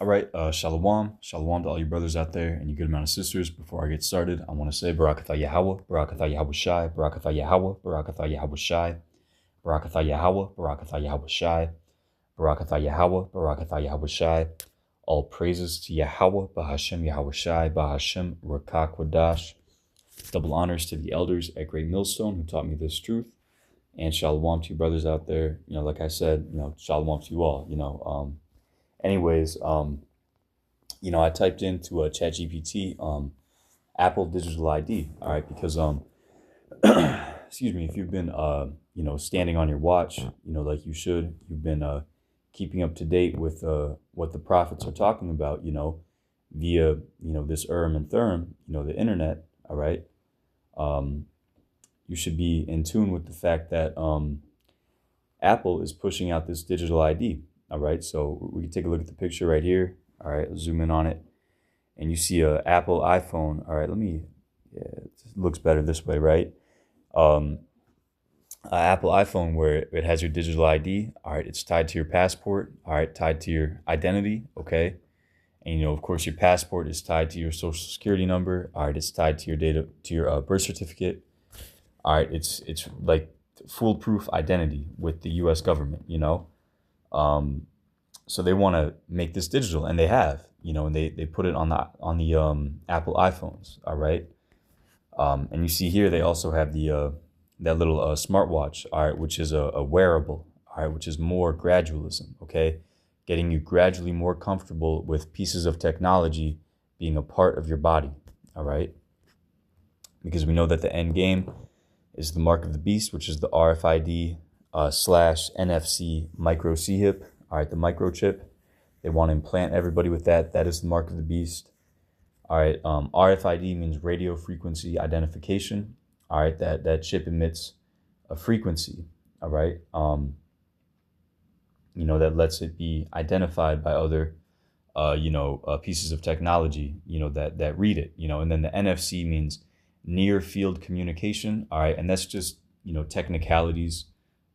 All right, shalom, shalom to all you brothers out there and you good amount of sisters. Before I get started, I want to say Barakatha Yahweh, Barakatha Yahweh Shai, Barakatha Yahweh, Barakatha Yahweh Shai, Barakatha Yahweh, Barakatha Yahweh Shai, Barakatha Yahweh, Barakatha Yahweh Shai. All praises to Yahweh, Bahashem Yahweh Shai, Bahashem Rakak Wadash. Double honors to the elders at Great Millstone who taught me this truth. And shalom to you brothers out there. Like I said, shalom to you all. Anyways, I typed into ChatGPT Apple Digital ID. All right, because excuse me, if you've been standing on your watch, like you should, you've been keeping up to date with what the prophets are talking about, via this and Thurim, the internet. All right, you should be in tune with the fact that Apple is pushing out this digital ID. All right, so we can take a look at the picture right here. All right, let's zoom in on it. And you see a Apple iPhone. All right, it looks better this way, right? Apple iPhone where it has your digital ID. All right, it's tied to your passport. All right, tied to your identity, okay? And, of course, your passport is tied to your social security number. All right, it's tied to your birth certificate. All right, it's like foolproof identity with the U.S. government, So they want to make this digital, and they have, and they put it on the Apple iPhones. All right, and you see here they also have the that little smartwatch. All right, which is a wearable. All right, which is more gradualism. Okay, getting you gradually more comfortable with pieces of technology being a part of your body. All right, because we know that the end game is the mark of the beast, which is the RFID / NFC micro chip. All right, the microchip. They want to implant everybody with that. That is the mark of the beast. All right, RFID means radio frequency identification. All right, that chip emits a frequency. All right, that lets it be identified by other, pieces of technology, that read it. And then the NFC means near field communication. All right, and that's just technicalities.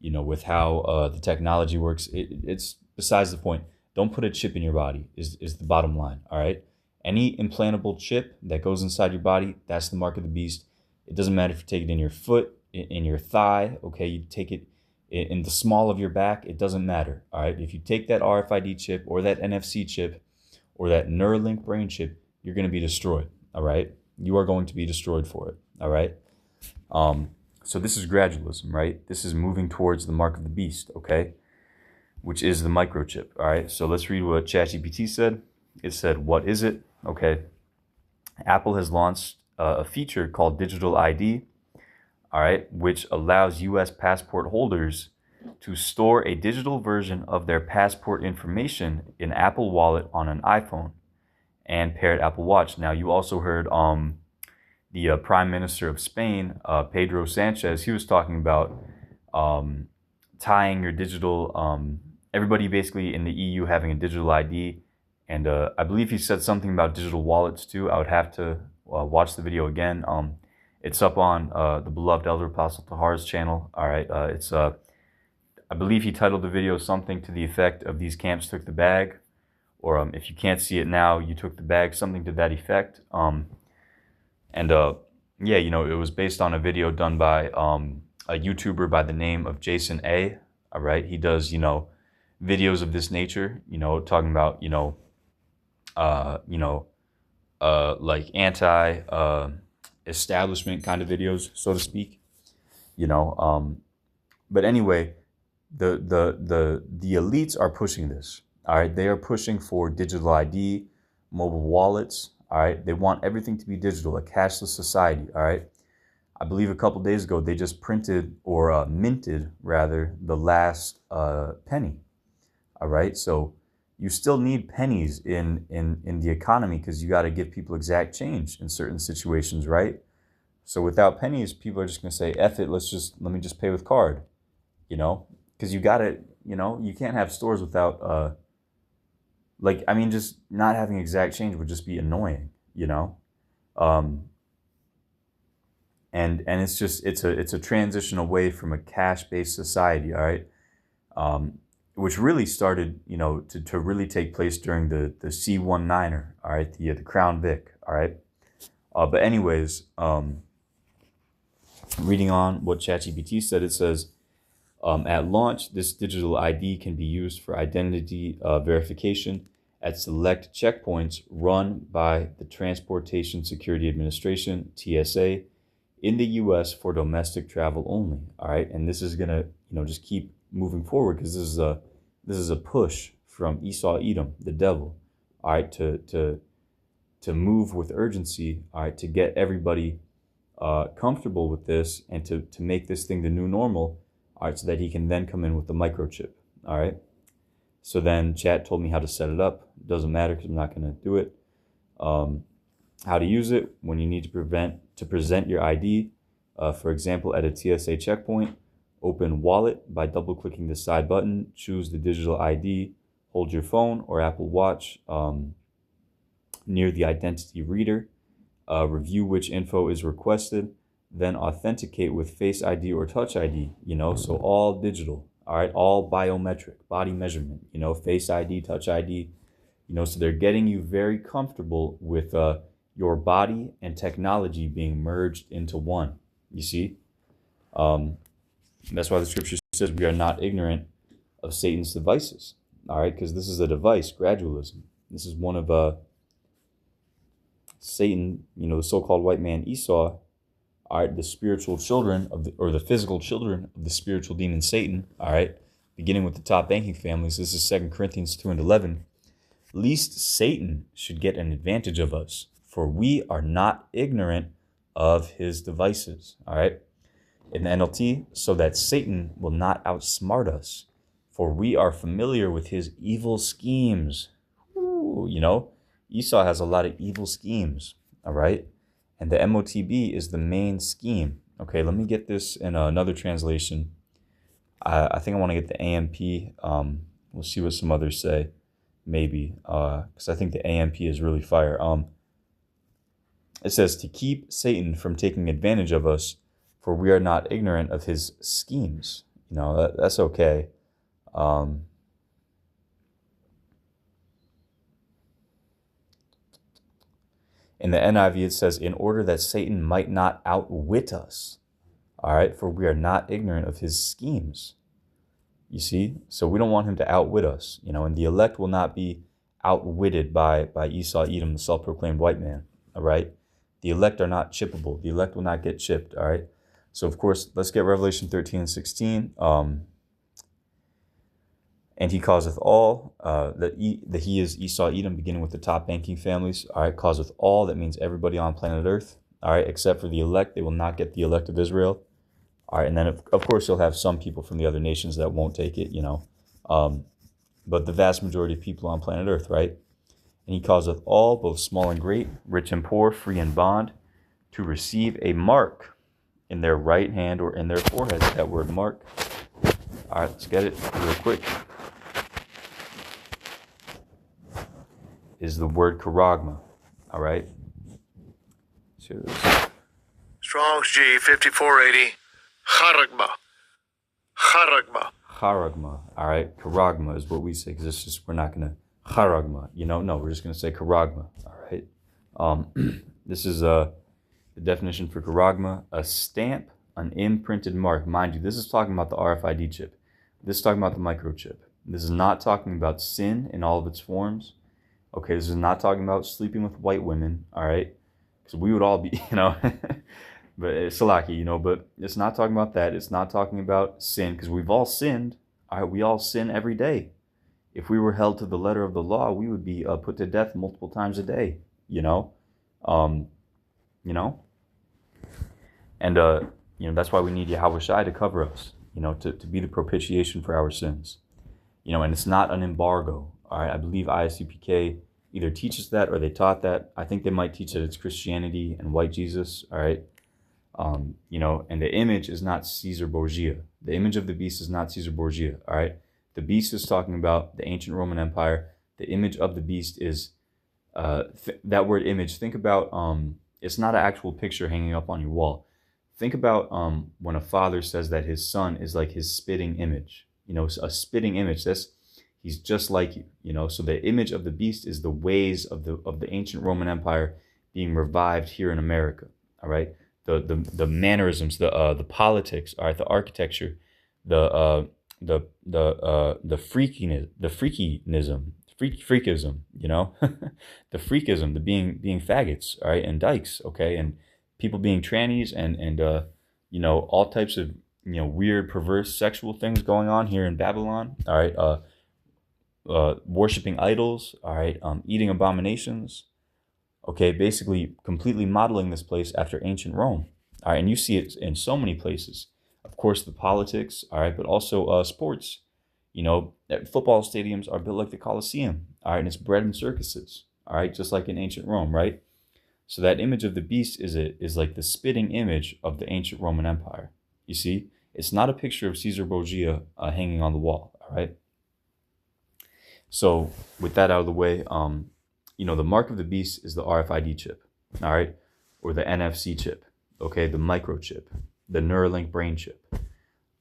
With how the technology works, it's besides the point. Don't put a chip in your body is the bottom line. All right. Any implantable chip that goes inside your body, that's the mark of the beast. It doesn't matter if you take it in your foot, in your thigh. Okay. You take it in the small of your back. It doesn't matter. All right. If you take that RFID chip or that NFC chip or that Neuralink brain chip, you're going to be destroyed. All right. You are going to be destroyed for it. All right. So this is gradualism, right? This is moving towards the mark of the beast, okay? Which is the microchip, all right? So let's read what ChatGPT said. It said, what is it? Okay. Apple has launched a feature called Digital ID, all right, which allows U.S. passport holders to store a digital version of their passport information in Apple Wallet on an iPhone and paired Apple Watch. Now, you also heard the Prime Minister of Spain, Pedro Sanchez, he was talking about tying your digital, everybody basically in the EU having a digital ID. And I believe he said something about digital wallets too. I would have to watch the video again. It's up on the beloved Elder Apostle Tahar's channel. All right, I believe he titled the video something to the effect of "These camps took the bag," or if you can't see it now, you took the bag, something to that effect. And it was based on a video done by a YouTuber by the name of Jason A. All right, he does videos of this nature, talking about like anti-establishment kind of videos, so to speak. But anyway, the elites are pushing this. All right, they are pushing for digital ID, mobile wallets. All right, they want everything to be digital, a cashless society. All right, I believe a couple days ago they just printed or minted rather the last penny. All right, so you still need pennies in the economy because you got to give people exact change in certain situations, right? So without pennies, people are just gonna say, "F it, let me just pay with card," because you got to, you can't have stores without just not having exact change would just be annoying, and it's a transition away from a cash-based society. All right, which really started, to really take place during the C-19er, all right, the Crown Vic, all right. But anyways, reading on what ChatGPT said, it says, at launch, this digital ID can be used for identity verification at select checkpoints run by the Transportation Security Administration, TSA, in the U.S. for domestic travel only. All right, and this is gonna, just keep moving forward, because this is a push from Esau Edom, the devil. All right, to move with urgency. All right, to get everybody comfortable with this, and to make this thing the new normal. All right, so that he can then come in with the microchip. All right. So then Chat told me how to set it up. It doesn't matter because I'm not going to do it. How to use it when you need to present your ID. For example, at a TSA checkpoint, open Wallet by double-clicking the side button. Choose the digital ID. Hold your phone or Apple Watch near the identity reader. Review which info is requested. Then authenticate with Face ID or Touch ID. So all digital. All right, all biometric, body measurement, Face ID, Touch ID, so they're getting you very comfortable with your body and technology being merged into one, you see? That's why the scripture says we are not ignorant of Satan's devices, all right, because this is a device, gradualism. This is one of Satan, the so-called white man Esau, all right, the spiritual children or the physical children of the spiritual demon Satan, all right, beginning with the top banking families. This is 2 Corinthians 2:11. Least Satan should get an advantage of us, for we are not ignorant of his devices, all right. In the NLT, so that Satan will not outsmart us, for we are familiar with his evil schemes. Ooh, Esau has a lot of evil schemes, all right. And the Motb is the main scheme. Okay, let me get this in another translation. I think I want to get the AMP. We'll see what some others say, maybe, because I think the AMP is really fire. It says, to keep Satan from taking advantage of us, for we are not ignorant of his schemes. That's okay. In the NIV, it says, in order that Satan might not outwit us. All right, for we are not ignorant of his schemes. You see? So we don't want him to outwit us, and the elect will not be outwitted by Esau Edom, the self-proclaimed white man. All right? The elect are not chippable. The elect will not get chipped. All right? So, of course, let's get Revelation 13 and 16. And he causeth all, that he is Esau Edom, beginning with the top banking families. All right, causeth all, that means everybody on planet Earth. All right, except for the elect. They will not get the elect of Israel. All right, and then, of course, you'll have some people from the other nations that won't take it, but the vast majority of people on planet Earth, right? And he causeth all, both small and great, rich and poor, free and bond, to receive a mark in their right hand or in their forehead. That word mark. All right, let's get it real quick. Is the word charagma. All right. Strong's G 5480. Charagma. Charagma. Charagma. All right. Charagma is what we say, because it's just, we're not going to charagma. No, we're just going to say charagma. All right. This is the definition for charagma: a stamp, an imprinted mark. Mind you, this is talking about the RFID chip. This is talking about the microchip. This is not talking about sin in all of its forms. Okay, this is not talking about sleeping with white women, all right? Because we would all be, but it's Salaki, but it's not talking about that. It's not talking about sin, because we've all sinned. All right, we all sin every day. If we were held to the letter of the law, we would be put to death multiple times a day, And, that's why we need Yahweh Shai to cover us, to be the propitiation for our sins. And it's not an embargo. All right, I believe ISUPK either teaches that or they taught that. I think they might teach that it's Christianity and white Jesus. All right, and the image is not Caesar Borgia. The image of the beast is not Caesar Borgia. All right, the beast is talking about the ancient Roman Empire. The image of the beast is that word image. Think about it's not an actual picture hanging up on your wall. Think about when a father says that his son is like his spitting image. A spitting image. That's He's just like you, you know. So the image of the beast is the ways of the ancient Roman Empire being revived here in America. All right, the mannerisms, the politics, all right, the architecture, the freakism, you know, the freakism, the being faggots, all right, and dykes, okay, and people being trannies and you know, all types of, you know, weird, perverse sexual things going on here in Babylon, all right, worshiping idols, all right, eating abominations, okay, basically completely modeling this place after ancient Rome, all right, and you see it in so many places. Of course, the politics, all right, but also sports. You know, football stadiums are built like the Colosseum, all right, and it's bred in circuses, all right, just like in ancient Rome, right? So that image of the beast is like the spitting image of the ancient Roman Empire. You see, it's not a picture of Caesar Borgia hanging on the wall, all right? So with that out of the way, you know, the mark of the beast is the RFID chip, all right, or the NFC chip, okay, the microchip, the Neuralink brain chip,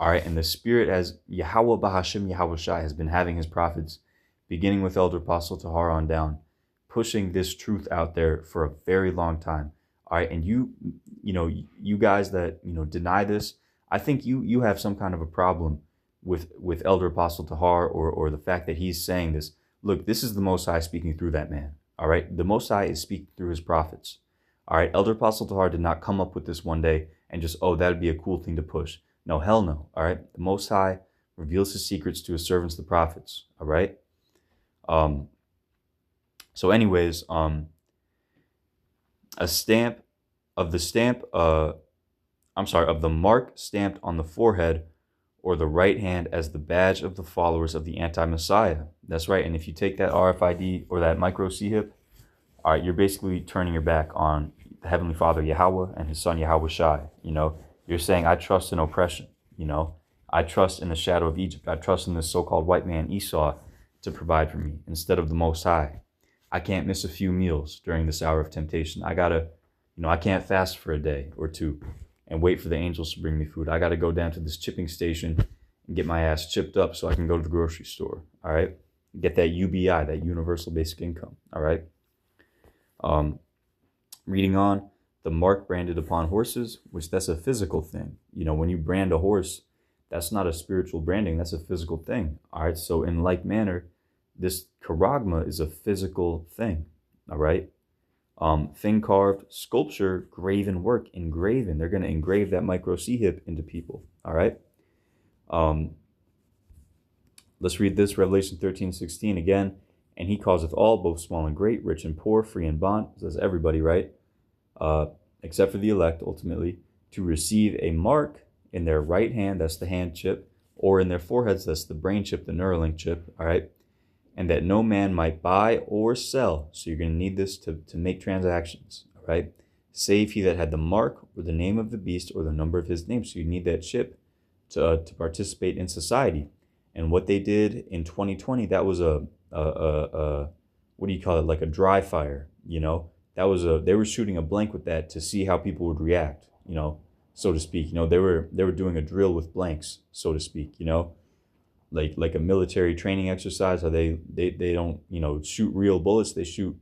all right, and the spirit, as Yahweh Bahashim Yahweh Shai has been having his prophets, beginning with Elder Apostle Tahar on down, pushing this truth out there for a very long time, all right, and you know, you guys that, you know, deny this, I think you have some kind of a problem with Elder Apostle Tahar, or the fact that he's saying this. Look, this is the Most High speaking through that man. All right, the Most High is speaking through his prophets. All right, Elder Apostle Tahar did not come up with this one day and just, oh, that'd be a cool thing to push. No, hell no. All right, the Most High reveals his secrets to his servants, the prophets. All right. So, anyways, a stamp of the mark stamped on the forehead or the right hand as the badge of the followers of the anti-Messiah. That's right. And if you take that RFID or that micro C-hip, all right, you're basically turning your back on the Heavenly Father Yahweh and his son Yahweh Shai. You know, you're saying, I trust in oppression. You know, I trust in the shadow of Egypt. I trust in this so-called white man Esau to provide for me instead of the Most High. I can't miss a few meals during this hour of temptation. I can't fast for a day or two and wait for the angels to bring me food. I got to go down to this chipping station and get my ass chipped up so I can go to the grocery store, all right? Get that UBI, that universal basic income, all right? Reading on, the mark branded upon horses, which that's a physical thing. You know, when you brand a horse, that's not a spiritual branding, that's a physical thing, all right? So in like manner, this charagma is a physical thing, all right? Thing carved, sculpture, graven work, engraven. They're going to engrave that micro C-hip into people. All right. Let's read this, Revelation 13:16 again. And he causeth all, both small and great, rich and poor, free and bond, says everybody, right? Except for the elect, ultimately, to receive a mark in their right hand, that's the hand chip, or in their foreheads, that's the brain chip, the Neuralink chip. All right. And that no man might buy or sell. So you're going to need this to make transactions, all right? Save he that had the mark or the name of the beast or the number of his name. So you need that chip to participate in society. And what they did in 2020, that was a what do you call it? Like a dry fire, you know? That was they were shooting a blank with that to see how people would react, you know, so to speak. You know, they were doing a drill with blanks, so to speak, you know? Like a military training exercise, how they don't, you know, shoot real bullets, they shoot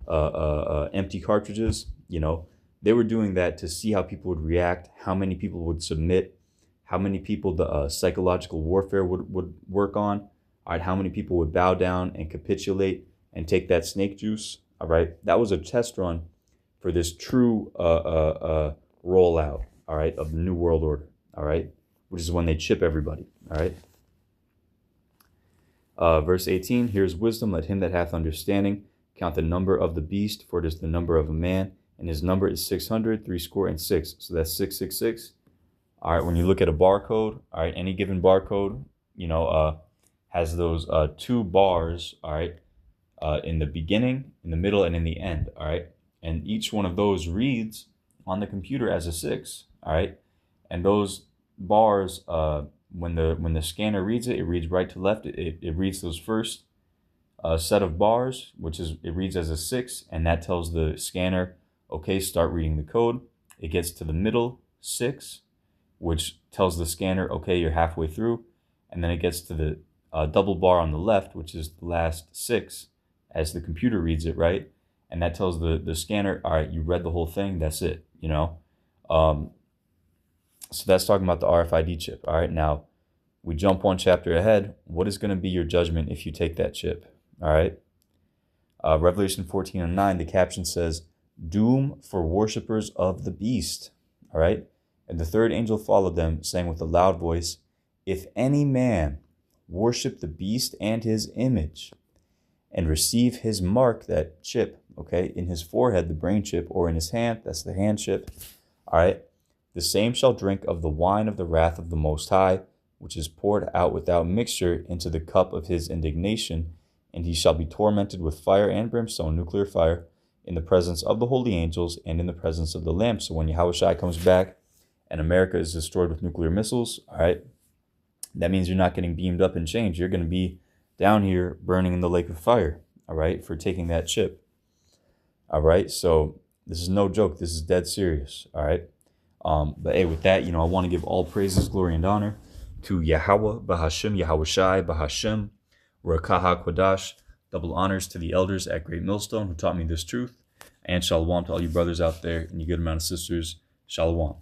empty cartridges. You know, they were doing that to see how people would react, how many people would submit, how many people the psychological warfare would work on, all right, how many people would bow down and capitulate and take that snake juice. All right, that was a test run for this true rollout, all right, of the New World Order, all right, which is when they chip everybody, all right. Verse 18, here's wisdom, let him that hath understanding count the number of the beast, for it is the number of a man, and his number is 600, 66. So that's 666. All right, when you look at a barcode, all right, any given barcode, you know, has those 2 bars, all right, in the beginning, in the middle, and in the end, all right? And each one of those reads on the computer as a 6, all right? And those bars, when the scanner reads it, it reads right to left. It reads those first set of bars, which is, it reads as a 6, and that tells the scanner, okay, start reading the code. It gets to the middle 6, which tells the scanner, okay, you're halfway through. And then it gets to the double bar on the left, which is the last 6, as the computer reads it, right? And that tells the scanner, all right, you read the whole thing, that's it, you know? So that's talking about the RFID chip. All right, now we jump one chapter ahead. What is going to be your judgment if you take that chip? All right. Revelation 14:9, the caption says, "Doom for worshippers of the beast." All right. And the third angel followed them, saying with a loud voice, "If any man worship the beast and his image and receive his mark," that chip, okay, in his forehead, the brain chip, or in his hand, that's the hand chip. All right. "The same shall drink of the wine of the wrath of the Most High, which is poured out without mixture into the cup of his indignation, and he shall be tormented with fire and brimstone," nuclear fire, "in the presence of the holy angels and in the presence of the Lamb." So when Yahushua comes back and America is destroyed with nuclear missiles, all right, that means you're not getting beamed up and changed. You're going to be down here burning in the lake of fire, all right, for taking that chip. All right, so this is no joke. This is dead serious, all right? But hey, with that, I want to give all praises, glory, and honor to Yahweh, Bahashim, Yahushai, Bahashim, Rakaha Kodash. Double honors to the elders at Great Millstone who taught me this truth. And shalom to all you brothers out there and you good amount of sisters. Shalom.